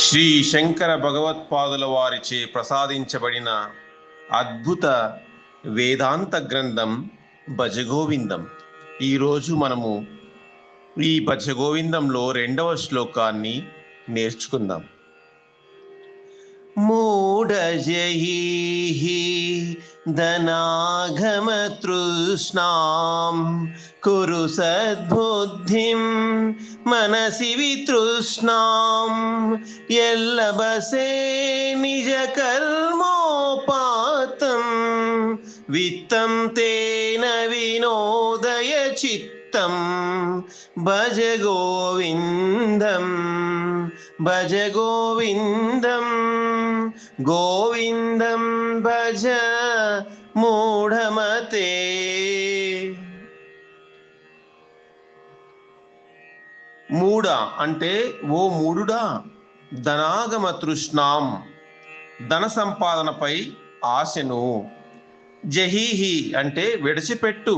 శ్రీ శంకర భగవత్పాదుల వారిచే ప్రసాదించబడిన అద్భుత వేదాంత గ్రంథం భజగోవిందం. ఈరోజు మనము ఈ భజగోవిందంలో 2వ శ్లోకాన్ని నేర్చుకుందాం. మూఢజహీహి ధనాగమతృష్ణాం కురు సద్బుద్ధిం మనసి వితృష్ణాం ఎల్లబసే నిజ కర్మోపాతం విత్తం తేన వినోదయ చిత్తం భజ గోవిందం భజ గోవిందం గోవిందం భజ మూఢమతే. మూఢ అంటే ఓ మూఢుడా, ధనాగమ తృష్ణాం ధన సంపాదనపై ఆశను, జహీహి అంటే విడిచిపెట్టు,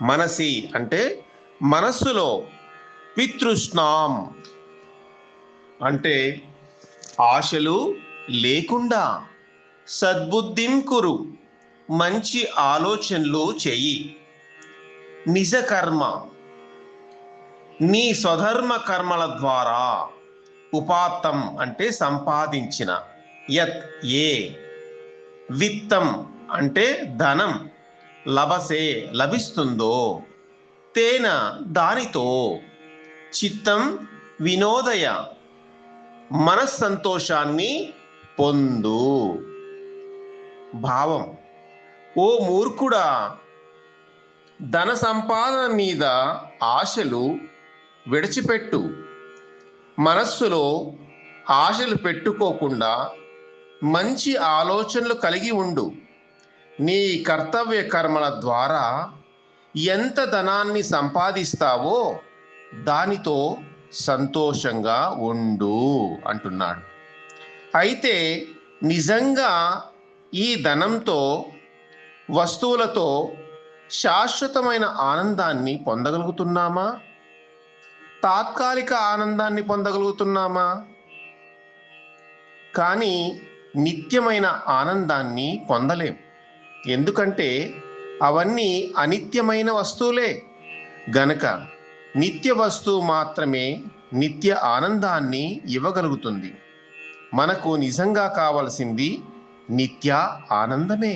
మనసి అంటే మనస్సులో, వితృష్ణాం అంటే ఆశలు లేకుండా, సద్బుద్ధిం కురు మంచి ఆలోచనలు చెయ్యి, నిజ కర్మ నీ స్వధర్మ కర్మల ద్వారా, ఉపాత్తం అంటే సంపాదించిన, యత్ ఏ, విత్తం అంటే ధనం, లభసే లభిస్తుందో, తేన దానితో, చిత్తం వినోదయ మనస్సంతోషాన్ని పొందు. భావం: ఓ మూర్ఖుడా, ధన సంపాదన మీద ఆశలు విడిచిపెట్టు, మనస్సులో ఆశలు పెట్టుకోకుండా మంచి ఆలోచనలు కలిగి ఉండు. నీ కర్తవ్య కర్మల ద్వారా ఎంత ధనాన్ని సంపాదిస్తావో దానితో సంతోషంగా ఉండు అంటున్నాడు. అయితే నిజంగా ఈ ధనంతో, వస్తువులతో శాశ్వతమైన ఆనందాన్ని పొందగలుగుతున్నామా? తాత్కాలిక ఆనందాన్ని పొందగలుగుతున్నామా? కానీ నిత్యమైన ఆనందాన్ని పొందలేం. ఎందుకంటే అవన్నీ అనిత్యమైన వస్తువులే గనక నిత్య వస్తువు మాత్రమే నిత్య ఆనందాన్ని ఇవ్వగలుగుతుంది. మనకు నిజంగా కావలసింది నిత్య ఆనందమే.